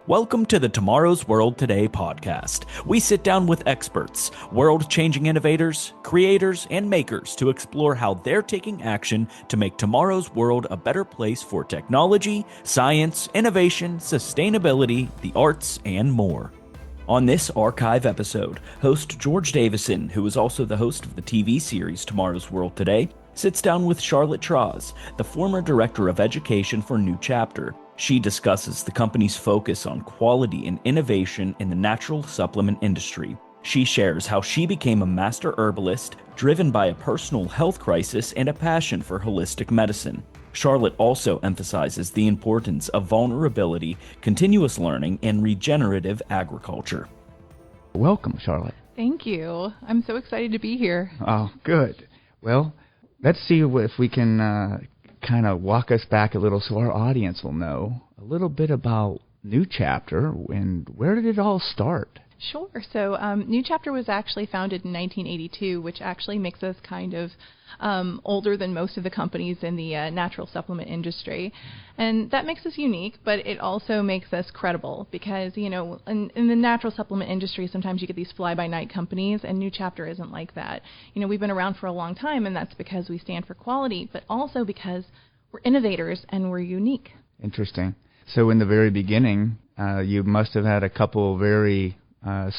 Welcome to the Tomorrow's World Today podcast. We sit down with experts, world-changing innovators, creators, and makers to explore how they're taking action to make tomorrow's world a better place for technology, science, innovation, sustainability, the arts, and more. On this archive episode, host George Davison, who is also the host of the TV series Tomorrow's World Today, sits down with Charlotte Traz, the former director of education for New Chapter. She discusses the company's focus on quality and innovation in the natural supplement industry. She shares how she became a master herbalist, driven by a personal health crisis and a passion for holistic medicine. Charlotte also emphasizes the importance of vulnerability, continuous learning, and regenerative agriculture. Welcome, Charlotte. Thank you. I'm so excited to be here. Oh, good. Well, let's see if we can kind of walk us back a little so our audience will know a little bit about New Chapter and where did it all start? Sure. So New Chapter was actually founded in 1982, which actually makes us kind of older than most of the companies in the natural supplement industry. And that makes us unique, but it also makes us credible because, you know, in the natural supplement industry, sometimes you get these fly-by-night companies, and New Chapter isn't like that. You know, we've been around for a long time, and that's because we stand for quality, but also because we're innovators and we're unique. Interesting. So in the very beginning, you must have had a couple of very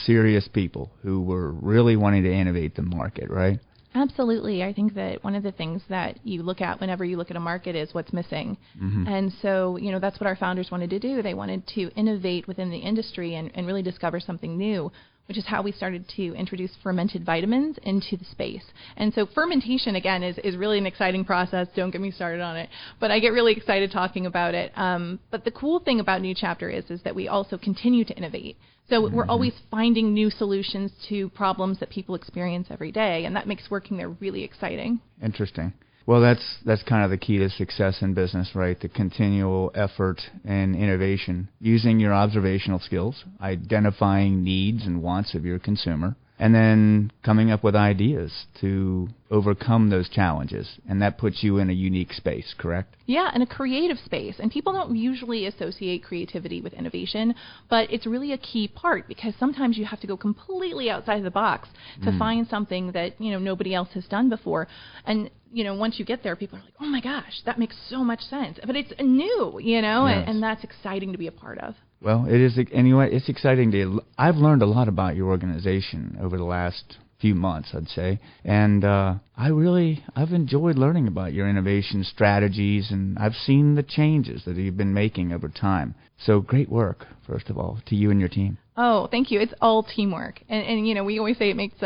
serious people who were really wanting to innovate the market, right? Absolutely. I think that one of the things that you look at whenever you look at a market is what's missing. Mm-hmm. And so, you know, that's what our founders wanted to do. They wanted to innovate within the industry and really discover something new, which is how we started to introduce fermented vitamins into the space. And so fermentation, again, is really an exciting process. Don't get me started on it. But I get really excited talking about it. But the cool thing about New Chapter is that we also continue to innovate. So we're always finding new solutions to problems that people experience every day, and that makes working there really exciting. Interesting. Well, that's kind of the key to success in business, right? The continual effort and innovation, using your observational skills, identifying needs and wants of your consumer, and then coming up with ideas to overcome those challenges. And that puts you in a unique space, correct? Yeah, in a creative space. And people don't usually associate creativity with innovation, but it's really a key part because sometimes you have to go completely outside the box to find something that, you know, nobody else has done before. And, you know, once you get there, people are like, oh my gosh, that makes so much sense. But it's new, you know, yes. and that's exciting to be a part of. Well, it is. Anyway, it's exciting. I've learned a lot about your organization over the last few months, I'd say. And I've enjoyed learning about your innovation strategies, and I've seen the changes that you've been making over time. So great work, first of all, to you and your team. Oh, thank you. It's all teamwork. And you know, we always say it makes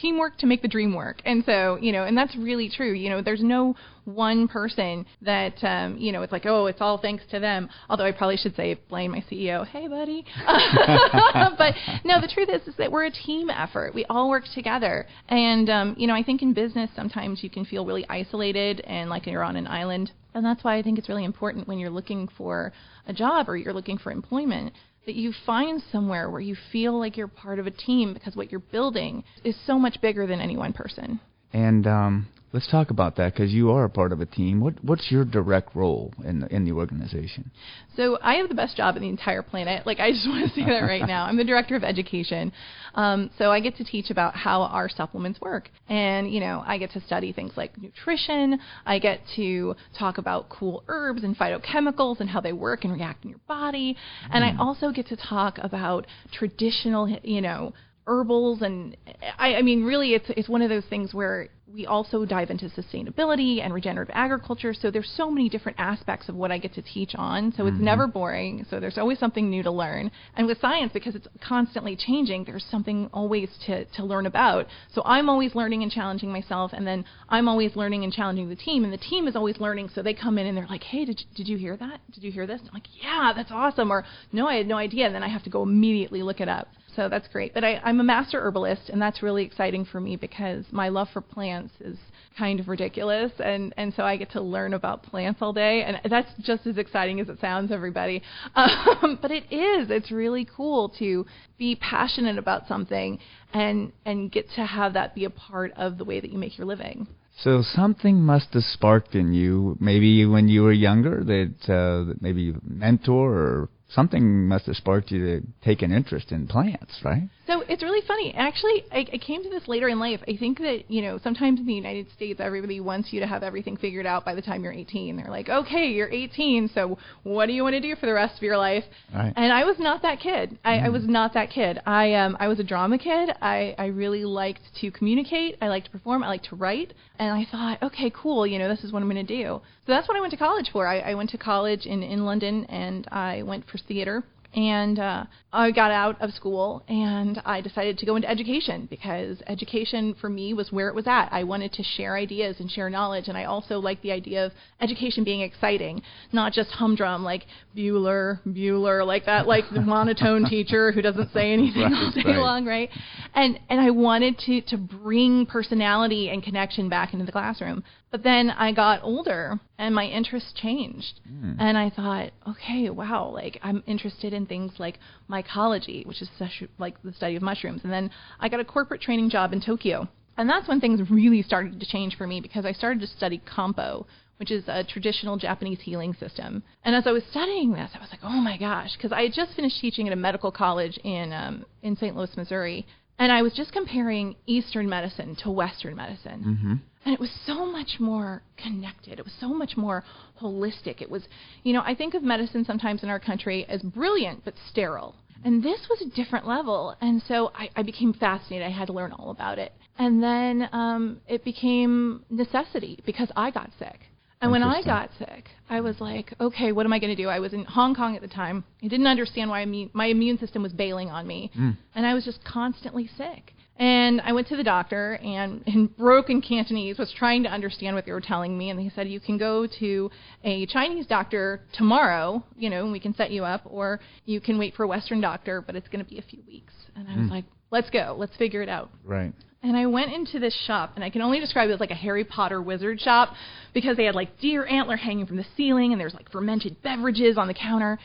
teamwork to make the dream work. And so, you know, and that's really true. You know, there's no one person that, you know, it's like, oh, it's all thanks to them. Although I probably should say, blame my CEO. Hey, buddy. But no, the truth is that we're a team effort. We all work together. And, you know, I think in business, sometimes you can feel really isolated and like you're on an island. And that's why I think it's really important when you're looking for a job or you're looking for employment that you find somewhere where you feel like you're part of a team because what you're building is so much bigger than any one person. And let's talk about that because you are a part of a team. What's your direct role in the organization? So I have the best job in the entire planet. Like, I just want to say that right now. I'm the director of education. So I get to teach about how our supplements work. And, you know, I get to study things like nutrition. I get to talk about cool herbs and phytochemicals and how they work and react in your body. And I also get to talk about traditional, you know, herbals, and I mean, really, it's one of those things where we also dive into sustainability and regenerative agriculture. So there's so many different aspects of what I get to teach on. So it's never boring. So there's always something new to learn. And with science, because it's constantly changing, there's something always to learn about. So I'm always learning and challenging myself, and then I'm always learning and challenging the team. And the team is always learning. So they come in and they're like, hey, did you hear that? Did you hear this? I'm like, yeah, that's awesome. Or no, I had no idea. And then I have to go immediately look it up. So that's great. But I'm a master herbalist, and that's really exciting for me because my love for plants is kind of ridiculous. And so I get to learn about plants all day. And that's just as exciting as it sounds, everybody. But it is. It's really cool to be passionate about something and get to have that be a part of the way that you make your living. So something must have sparked in you, maybe when you were younger, that maybe a mentor or something must have sparked you to take an interest in plants, right? So it's really funny. Actually, I came to this later in life. I think that, sometimes in the United States, everybody wants you to have everything figured out by the time you're 18. They're like, okay, you're 18, so what do you want to do for the rest of your life? Right. And I was not that kid. I was not that kid. I was a drama kid. I really liked to communicate. I liked to perform. I liked to write. And I thought, okay, cool, this is what I'm going to do. So that's what I went to college for. I went to college in London, and I went for theater. And I got out of school, and I decided to go into education, because education for me was where it was at. I wanted to share ideas and share knowledge, and I also liked the idea of education being exciting, not just humdrum like Bueller, like that, like the monotone teacher who doesn't say anything all day long, right? And I wanted to bring personality and connection back into the classroom. But then I got older, and my interests changed. And I thought, okay, wow, like I'm interested in things like mycology, which is like the study of mushrooms. And then I got a corporate training job in Tokyo. And that's when things really started to change for me, because I started to study Kampo, which is a traditional Japanese healing system. And as I was studying this, I was like, oh my gosh, because I had just finished teaching at a medical college in St. Louis, Missouri. And I was just comparing Eastern medicine to Western medicine. And it was so much more connected. It was so much more holistic. It was, I think of medicine sometimes in our country as brilliant but sterile. And this was a different level. And so I became fascinated. I had to learn all about it. And then it became necessity, because I got sick. And when I got sick, I was like, okay, what am I going to do? I was in Hong Kong at the time. I didn't understand why my immune system was bailing on me. And I was just constantly sick. And I went to the doctor, and in broken Cantonese was trying to understand what they were telling me. And they said, you can go to a Chinese doctor tomorrow, and we can set you up, or you can wait for a Western doctor, but it's going to be a few weeks. And I was like, let's go. Let's figure it out. Right. And I went into this shop, and I can only describe it as like a Harry Potter wizard shop, because they had like deer antler hanging from the ceiling, and there's like fermented beverages on the counter.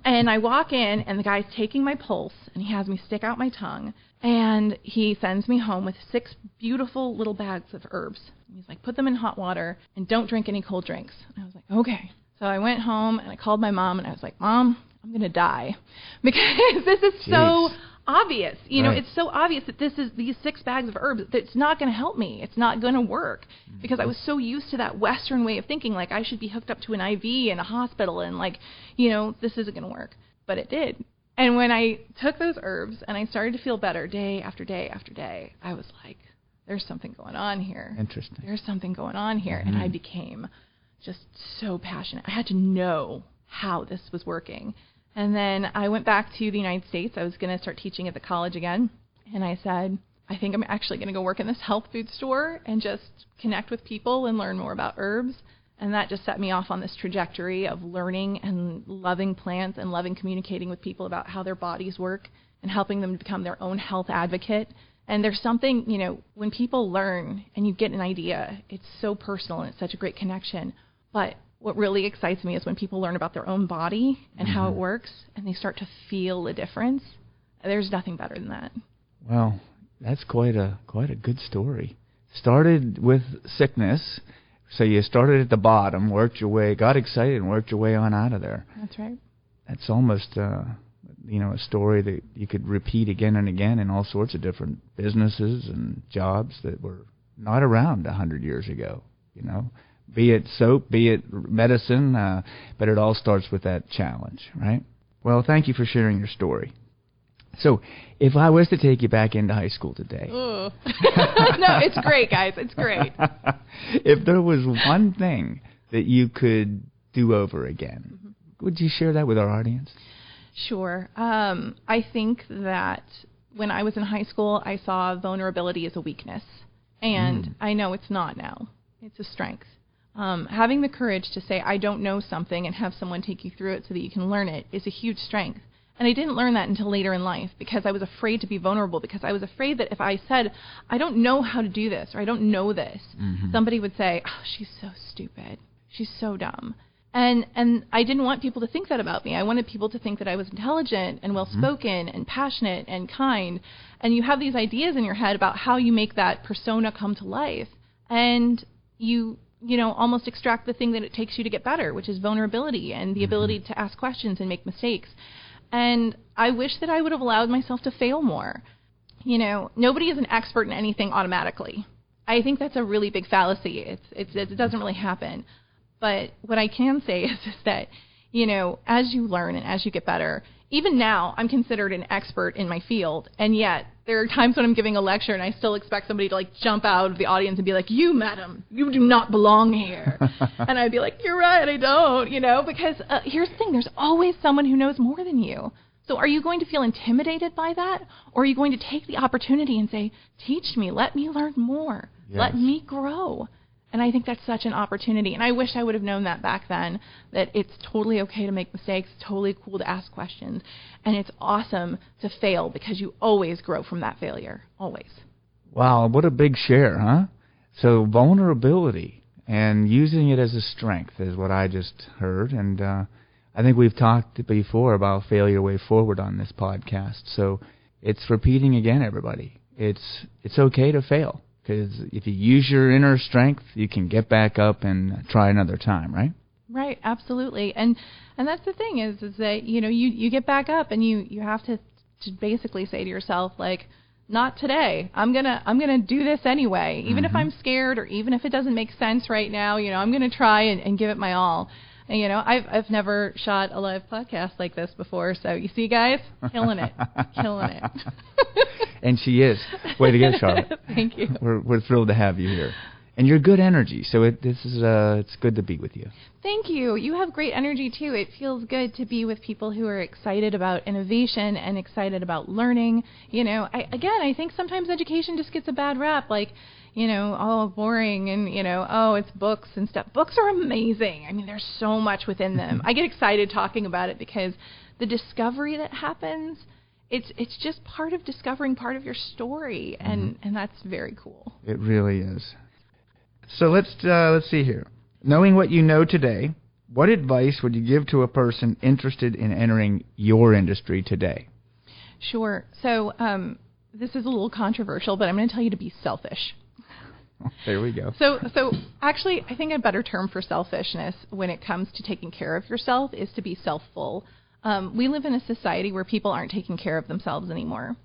And I walk in, and the guy's taking my pulse, and he has me stick out my tongue, and he sends me home with 6 beautiful little bags of herbs. He's like, put them in hot water, and don't drink any cold drinks. And I was like, okay. So I went home, and I called my mom, and I was like, Mom, I'm going to die, because this is so obvious. It's so obvious that these 6 bags of herbs, that it's not going to help me. It's not going to work, because I was so used to that Western way of thinking, like I should be hooked up to an IV in a hospital, and like, this isn't going to work. But it did. And when I took those herbs and I started to feel better day after day after day, I was like, there's something going on here. Interesting. There's something going on here. And I became just so passionate. I had to know how this was working. And then I went back to the United States. I was going to start teaching at the college again. And I said, I think I'm actually going to go work in this health food store and just connect with people and learn more about herbs. And that just set me off on this trajectory of learning and loving plants and loving communicating with people about how their bodies work and helping them to become their own health advocate. And there's something, when people learn and you get an idea, it's so personal and it's such a great connection. But what really excites me is when people learn about their own body and how it works, and they start to feel a difference. There's nothing better than that. Well, that's quite a good story. Started with sickness. So you started at the bottom, worked your way, got excited, and worked your way on out of there. That's right. That's almost, a story that you could repeat again and again in all sorts of different businesses and jobs that were not around 100 years ago. Be it soap, be it medicine, but it all starts with that challenge, right? Well, thank you for sharing your story. So if I was to take you back into high school today. No, it's great, guys. It's great. If there was one thing that you could do over again, would you share that with our audience? Sure. I think that when I was in high school, I saw vulnerability as a weakness. And I know it's not now. It's a strength. Having the courage to say, I don't know something, and have someone take you through it so that you can learn it is a huge strength. And I didn't learn that until later in life, because I was afraid to be vulnerable, because I was afraid that if I said, I don't know how to do this, or I don't know this, somebody would say, oh, she's so stupid. She's so dumb. And I didn't want people to think that about me. I wanted people to think that I was intelligent and well-spoken and passionate and kind. And you have these ideas in your head about how you make that persona come to life. And you almost extract the thing that it takes you to get better, which is vulnerability and the ability to ask questions and make mistakes. And I wish that I would have allowed myself to fail more. Nobody is an expert in anything automatically. I think that's a really big fallacy. It doesn't really happen. But what I can say is that, as you learn and as you get better, even now I'm considered an expert in my field, and yet there are times when I'm giving a lecture and I still expect somebody to jump out of the audience and be like, "You, madam, you do not belong here." And I'd be like, "You're right, I don't," because here's the thing, there's always someone who knows more than you. So are you going to feel intimidated by that, or are you going to take the opportunity and say, "Teach me, let me learn more, let me grow"? And I think that's such an opportunity. And I wish I would have known that back then, that it's totally okay to make mistakes, totally cool to ask questions, and it's awesome to fail because you always grow from that failure, always. Wow, what a big share, huh? So vulnerability and using it as a strength is what I just heard. And I think we've talked before about Failure Way Forward on this podcast. So it's repeating again, everybody. It's okay to fail. Because if you use your inner strength, you can get back up and try another time, right? Right, absolutely. And that's the thing is that, you get back up and you have to basically say to yourself, not today. I'm gonna do this anyway. Even if I'm scared or even if it doesn't make sense right now, I'm gonna try and give it my all. And, I've never shot a live podcast like this before, so you see, guys, killing it. And she is. Way to go, Charlotte. Thank you. We're thrilled to have you here. And you're good energy, so it's good to be with you. Thank you. You have great energy, too. It feels good to be with people who are excited about innovation and excited about learning. I think sometimes education just gets a bad rap, boring and, it's books and stuff. Books are amazing. I mean, there's so much within them. I get excited talking about it because the discovery that happens, it's just part of discovering part of your story, and that's very cool. It really is. So let's see here. Knowing what you know today, what advice would you give to a person interested in entering your industry today? Sure. So this is a little controversial, but I'm going to tell you to be selfish. There we go. So actually, I think a better term for selfishness when it comes to taking care of yourself is to be self-full. We live in a society where people aren't taking care of themselves anymore.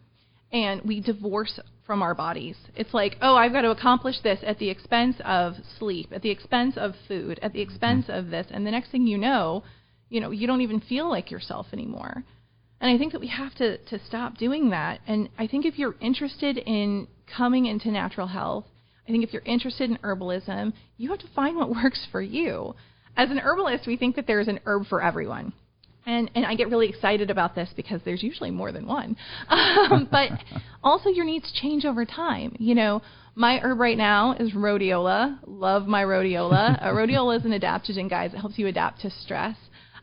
And we divorce from our bodies. It's like, I've got to accomplish this at the expense of sleep, at the expense of food, at the expense of this. And the next thing you know, you don't even feel like yourself anymore. And I think that we have to stop doing that. And I think if you're interested in coming into natural health, I think if you're interested in herbalism, you have to find what works for you. As an herbalist, we think that there's an herb for everyone. And I get really excited about this because there's usually more than one. But also your needs change over time. My herb right now is rhodiola. Love my rhodiola. Rhodiola is an adaptogen, guys. It helps you adapt to stress.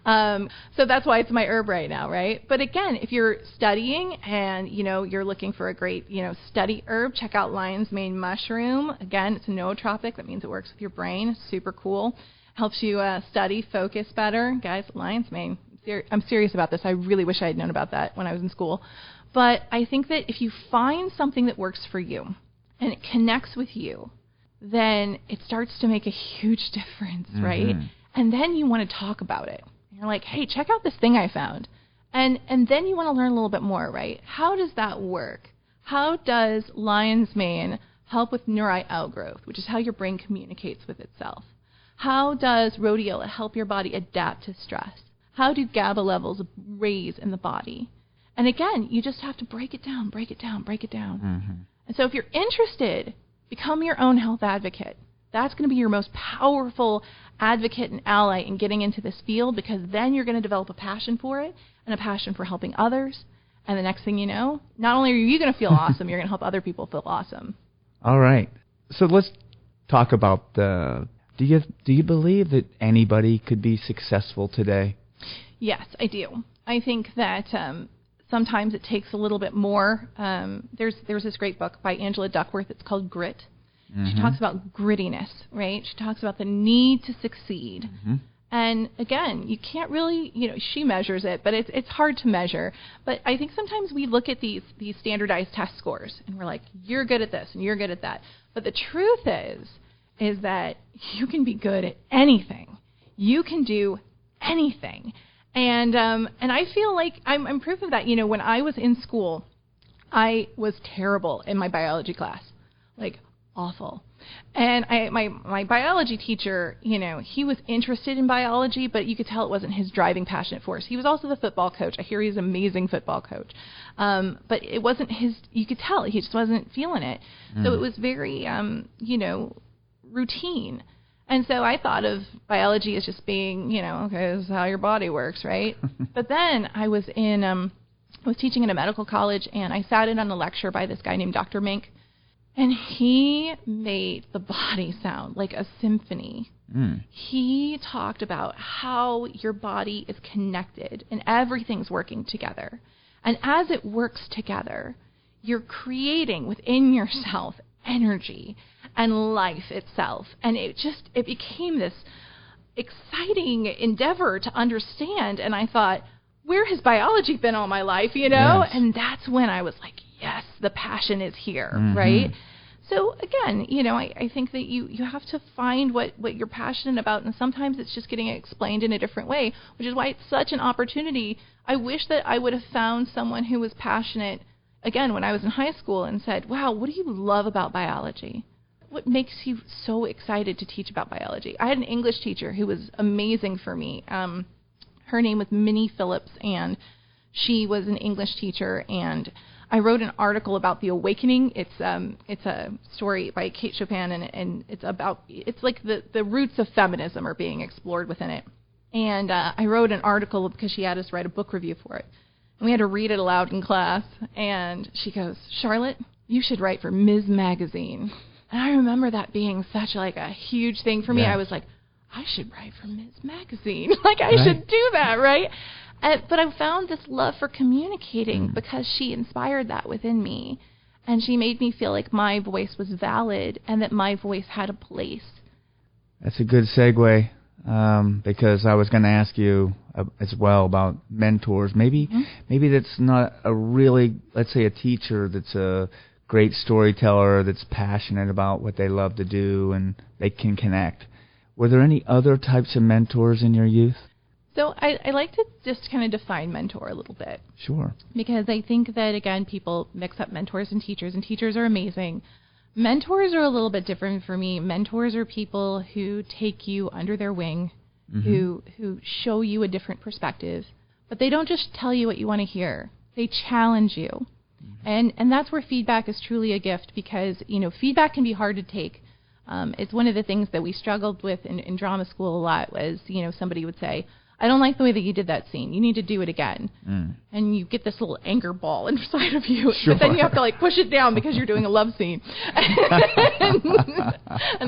So that's why it's my herb right now, right? But again, if you're studying and, you're looking for a great, study herb, check out lion's mane mushroom. Again, it's a nootropic. That means it works with your brain. Super cool. Helps you study, focus better. Guys, lion's mane. I'm serious about this. I really wish I had known about that when I was in school. But I think that if you find something that works for you and it connects with you, then it starts to make a huge difference, right? And then you want to talk about it. You're like, hey, check out this thing I found. And then you want to learn a little bit more, right? How does that work? How does lion's mane help with neurite outgrowth, which is how your brain communicates with itself? How does rhodiola help your body adapt to stress? How do GABA levels raise in the body? And again, you just have to break it down. And so if you're interested, become your own health advocate. That's going to be your most powerful advocate and ally in getting into this field, because then you're going to develop a passion for it and a passion for helping others. And the next thing you know, not only are you going to feel awesome, you're going to help other people feel awesome. All right. So let's talk about do you believe that anybody could be successful today? Yes, I do. I think that sometimes it takes a little bit more. There's this great book by Angela Duckworth. It's called Grit. She talks about grittiness, right? She talks about the need to succeed. And again, you can't really, she measures it, but it's hard to measure. But I think sometimes we look at these standardized test scores and we're like, you're good at this and you're good at that. But the truth is is that you can be good at anything. You can do anything. And I feel like I'm proof of that. You know, when I was in school, I was terrible in my biology class, like awful. And my biology teacher, you know, he was interested in biology, but you could tell it wasn't his driving passionate force. He was also the football coach. I hear he's an amazing football coach. But it wasn't his, you could tell he just wasn't feeling it. So it was very, you know, routine. And so I thought of biology as just being, you know, okay, this is how your body works, right? But then I was teaching in a medical college, and I sat in on a lecture by this guy named Dr. Mink, and he made the body sound like a symphony. He talked about how your body is connected and everything's working together. And as it works together, you're creating within yourself energy and life itself. And it became this exciting endeavor to understand. And I thought, where has biology been all my life, you know? Yes. And that's when I was like, yes, the passion is here, right? So again, you know, I think that you have to find what you're passionate about, and sometimes it's just getting explained in a different way, which is why it's such an opportunity. I wish that I would have found someone who was passionate, again, when I was in high school, and said, wow, what do you love about biology? What makes you so excited to teach about biology? I had an English teacher who was amazing for me. Her name was Minnie Phillips, and she was an English teacher, and I wrote an article about The Awakening. It's a story by Kate Chopin, and it's like the roots of feminism are being explored within it. And I wrote an article because she had us write a book review for it. And we had to read it aloud in class, and she goes, Charlotte, you should write for Ms. Magazine. And I remember that being such like a huge thing for me. I was like, I should write for Ms. Magazine. Like, I should do that, right? But I found this love for communicating because she inspired that within me. And she made me feel like my voice was valid and that my voice had a place. That's a good segue, because I was going to ask you as well about mentors. Maybe that's not a really, let's say, a teacher that's a great storyteller that's passionate about what they love to do and they can connect. Were there any other types of mentors in your youth? So I like to just kind of define mentor a little bit. Sure. Because I think that, again, people mix up mentors and teachers are amazing. Mentors are a little bit different for me. Mentors are people who take you under their wing, who show you a different perspective, but they don't just tell you what you want to hear. They challenge you. And that's where feedback is truly a gift, because, you know, feedback can be hard to take. It's one of the things that we struggled with in drama school a lot was, you know, somebody would say, I don't like the way that you did that scene. You need to do it again. And you get this little anger ball inside of you. Sure. But then you have to, like, push it down because you're doing a love scene. And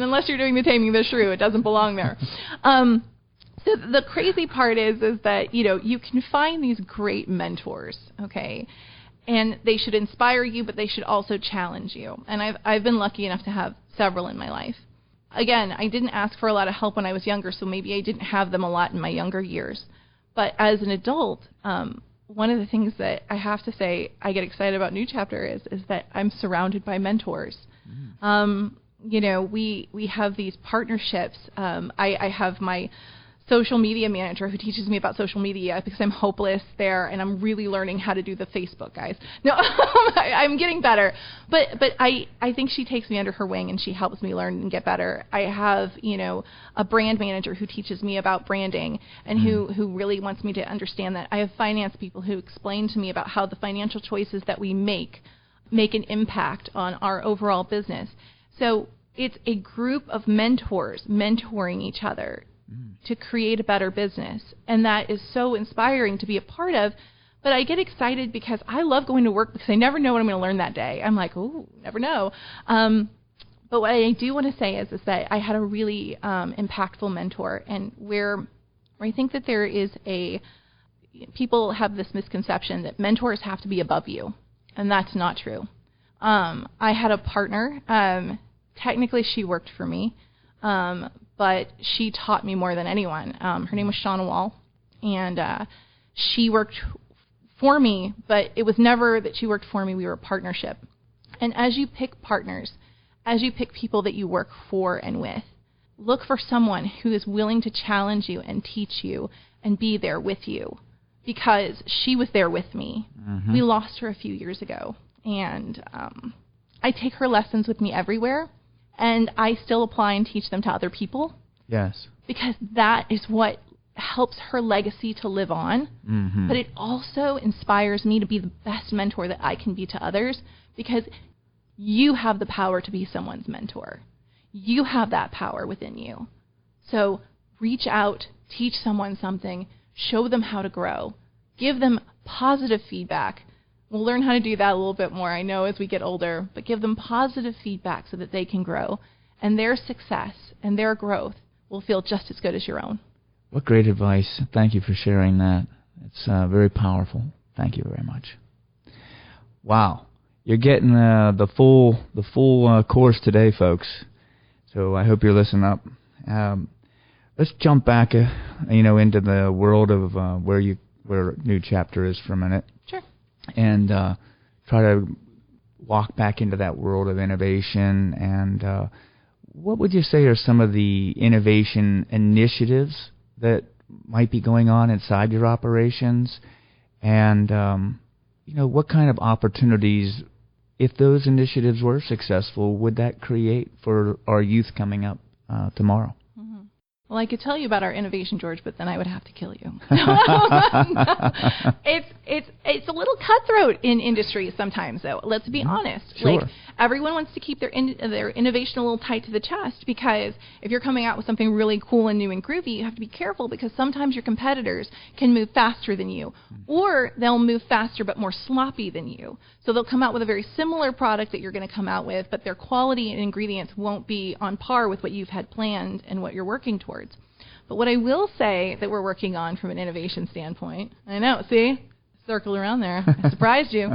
unless you're doing the Taming of the Shrew, it doesn't belong there. So the crazy part is that, you know, you can find these great mentors, okay? And they should inspire you, but they should also challenge you. And I've been lucky enough to have several in my life. Again, I didn't ask for a lot of help when I was younger, so maybe I didn't have them a lot in my younger years. But as an adult, one of the things that I have to say I get excited about New Chapter is that I'm surrounded by mentors. You know, we have these partnerships. I have my social media manager who teaches me about social media because I'm hopeless there, and I'm really learning how to do the Facebook, guys. No, I'm getting better. But I think she takes me under her wing and she helps me learn and get better. I have, you know, a brand manager who teaches me about branding and who really wants me to understand that. I have finance people who explain to me about how the financial choices that we make an impact on our overall business. So it's a group of mentors mentoring each other to create a better business. And that is so inspiring to be a part of. But I get excited because I love going to work because I never know what I'm going to learn that day. I'm like, ooh, never know. But what I do want to say is that I had a really impactful mentor, and where I think that there is people have this misconception that mentors have to be above you. And that's not true. I had a partner. Technically, she worked for me. But she taught me more than anyone. Her name was Shauna Wall, and she worked for me, but it was never that she worked for me. We were a partnership. And as you pick partners, as you pick people that you work for and with, look for someone who is willing to challenge you and teach you and be there with you, because she was there with me. We lost her a few years ago, and I take her lessons with me everywhere, and I still apply and teach them to other people. Yes. Because that is what helps her legacy to live on. But it also inspires me to be the best mentor that I can be to others, because you have the power to be someone's mentor. You have that power within you. So reach out, teach someone something, show them how to grow, give them positive feedback. We'll learn how to do that a little bit more, I know, as we get older, but give them positive feedback so that they can grow, and their success and their growth will feel just as good as your own. What great advice. Thank you for sharing that. It's very powerful. Thank you very much. Wow. You're getting the full course today, folks. So I hope you're listening up. Let's jump back, into the world of where New Chapter is for a minute. Sure. And try to walk back into that world of innovation. And what would you say are some of the innovation initiatives that might be going on inside your operations? And, what kind of opportunities, if those initiatives were successful, would that create for our youth coming up tomorrow? Well, I could tell you about our innovation, George, but then I would have to kill you. It's a little cutthroat in industry sometimes, though. Let's be honest. Sure. Like, everyone wants to keep their innovation a little tight to the chest, because if you're coming out with something really cool and new and groovy, you have to be careful, because sometimes your competitors can move faster than you, or they'll move faster but more sloppy than you. So they'll come out with a very similar product that you're going to come out with, but their quality and ingredients won't be on par with what you've had planned and what you're working towards. But what I will say that we're working on from an innovation standpoint, I know, see, circle around there, I surprised you.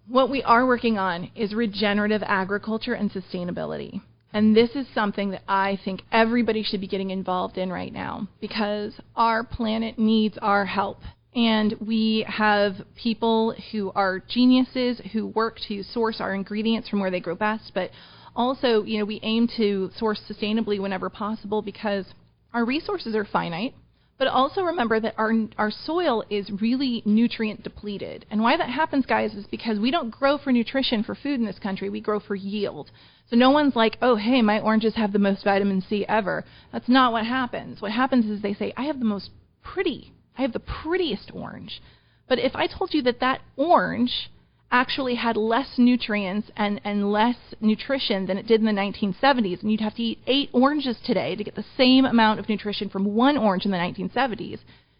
What we are working on is regenerative agriculture and sustainability. And this is something that I think everybody should be getting involved in right now, because our planet needs our help. And we have people who are geniuses who work to source our ingredients from where they grow best, but also, we aim to source sustainably whenever possible, because our resources are finite. But also remember that our soil is really nutrient depleted. And why that happens, guys, is because we don't grow for nutrition for food in this country. We grow for yield. So no one's like, oh, hey, my oranges have the most vitamin C ever. That's not what happens. What happens is they say, I have the prettiest orange. But if I told you that orange actually had less nutrients and less nutrition than it did in the 1970s, and you'd have to eat 8 oranges today to get the same amount of nutrition from one orange in the 1970s,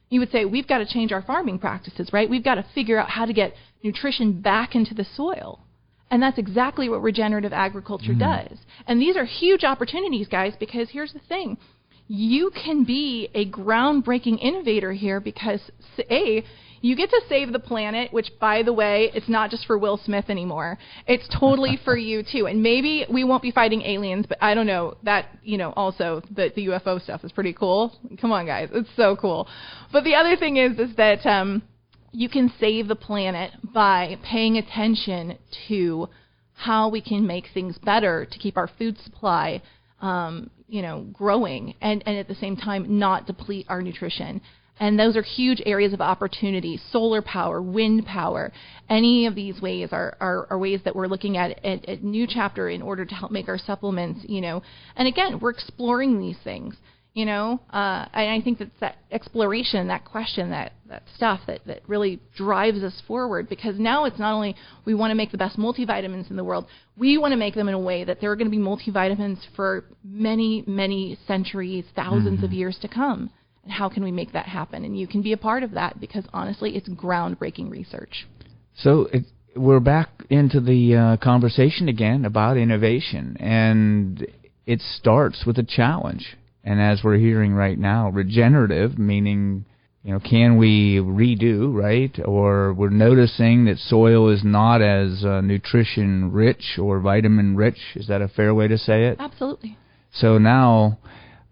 you would say, we've got to change our farming practices, right? We've got to figure out how to get nutrition back into the soil. And that's exactly what regenerative agriculture does. And these are huge opportunities, guys, because here's the thing. You can be a groundbreaking innovator here because, you get to save the planet, which, by the way, it's not just for Will Smith anymore. It's totally for you, too. And maybe we won't be fighting aliens, but I don't know. That, also, the UFO stuff is pretty cool. Come on, guys. It's so cool. But the other thing is that you can save the planet by paying attention to how we can make things better to keep our food supply growing, and at the same time not deplete our nutrition. And those are huge areas of opportunity: solar power, wind power. Any of these ways are ways that we're looking at New Chapter in order to help make our supplements, And again, we're exploring these things, And I think that's that exploration, that question, that stuff that really drives us forward, because now it's not only we want to make the best multivitamins in the world, we want to make them in a way that there are going to be multivitamins for many, many centuries, thousands of years to come. And how can we make that happen? And you can be a part of that, because honestly, it's groundbreaking research. So we're back into the conversation again about innovation, and it starts with a challenge. And as we're hearing right now, regenerative, meaning, can we redo, right? Or we're noticing that soil is not as nutrition rich or vitamin rich. Is that a fair way to say it? Absolutely. So now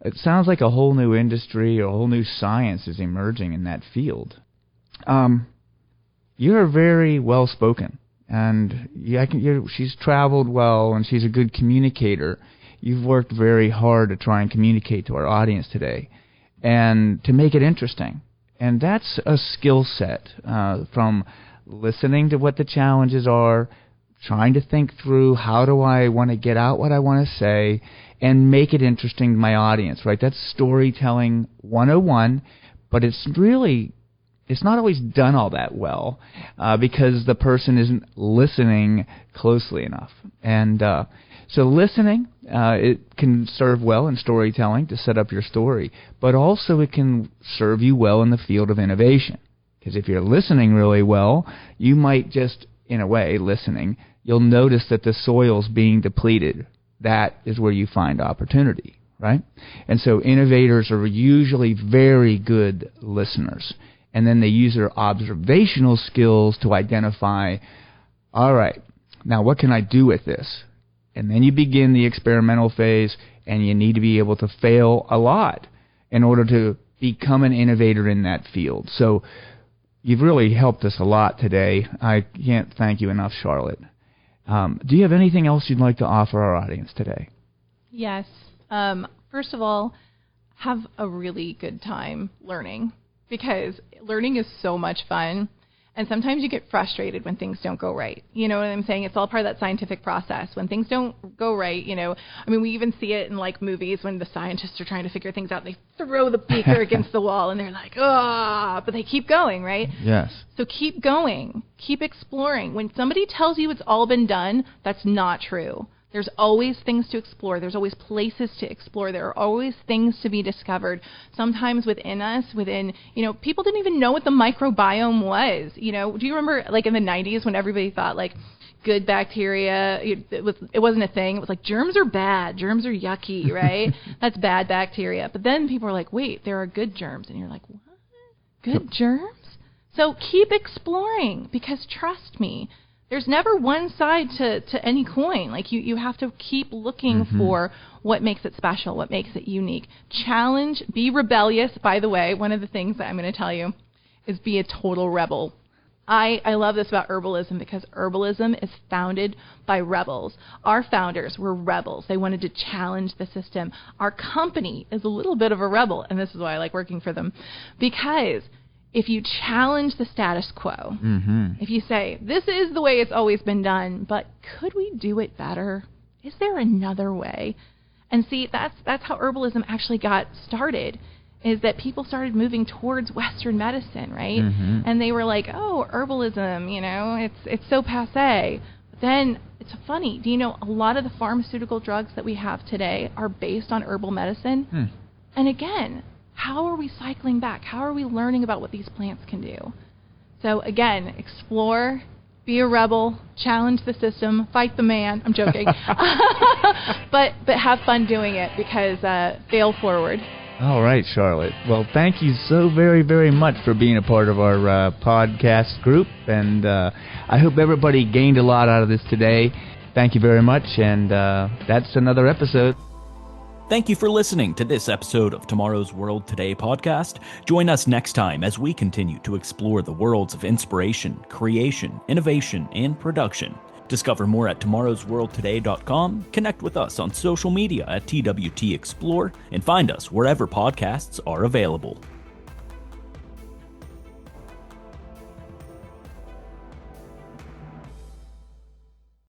it sounds like a whole new industry or a whole new science is emerging in that field. You're very well spoken. and she's traveled well, and she's a good communicator. You've worked very hard to try and communicate to our audience today and to make it interesting. And that's a skill set, from listening to what the challenges are, trying to think through how do I want to get out what I want to say and make it interesting to my audience, right? That's storytelling 101, but it's not always done all that well because the person isn't listening closely enough. And so listening, it can serve well in storytelling to set up your story, but also it can serve you well in the field of innovation. Because if you're listening really well, you might just, in a way, you'll notice that the soil's being depleted. That is where you find opportunity, right? And so innovators are usually very good listeners. And then they use their observational skills to identify, all right, now what can I do with this? And then you begin the experimental phase, and you need to be able to fail a lot in order to become an innovator in that field. So you've really helped us a lot today. I can't thank you enough, Charlotte. Do you have anything else you'd like to offer our audience today? Yes. First of all, have a really good time learning, because learning is so much fun. And sometimes you get frustrated when things don't go right. You know what I'm saying? It's all part of that scientific process. When things don't go right, we even see it in like movies when the scientists are trying to figure things out. They throw the beaker against the wall and they're like, but they keep going, right? Yes. So keep going. Keep exploring. When somebody tells you it's all been done, that's not true. There's always things to explore. There's always places to explore. There are always things to be discovered. Sometimes within us, people didn't even know what the microbiome was. Do you remember like in the 90s when everybody thought like good bacteria, it wasn't a thing. It was like germs are bad. Germs are yucky, right? That's bad bacteria. But then people were like, wait, there are good germs. And you're like, what? Good germs? So keep exploring, because trust me, there's never one side to any coin. Like you have to keep looking for what makes it special, what makes it unique. Challenge, be rebellious. By the way, one of the things that I'm going to tell you is be a total rebel. I love this about herbalism, because herbalism is founded by rebels. Our founders were rebels. They wanted to challenge the system. Our company is a little bit of a rebel, and this is why I like working for them, because if you challenge the status quo, if you say, this is the way it's always been done, but could we do it better? Is there another way? And see, that's how herbalism actually got started, is that people started moving towards Western medicine, right? And they were like, oh, herbalism, it's so passé. But then it's funny. Do you know a lot of the pharmaceutical drugs that we have today are based on herbal medicine? And again, how are we cycling back? How are we learning about what these plants can do? So again, explore, be a rebel, challenge the system, fight the man. I'm joking. but have fun doing it, because fail forward. All right, Charlotte. Well, thank you so very, very much for being a part of our podcast group. And I hope everybody gained a lot out of this today. Thank you very much. And that's another episode. Thank you for listening to this episode of Tomorrow's World Today podcast. Join us next time as we continue to explore the worlds of inspiration, creation, innovation, and production. Discover more at tomorrowsworldtoday.com, connect with us on social media at TWT Explore, and find us wherever podcasts are available.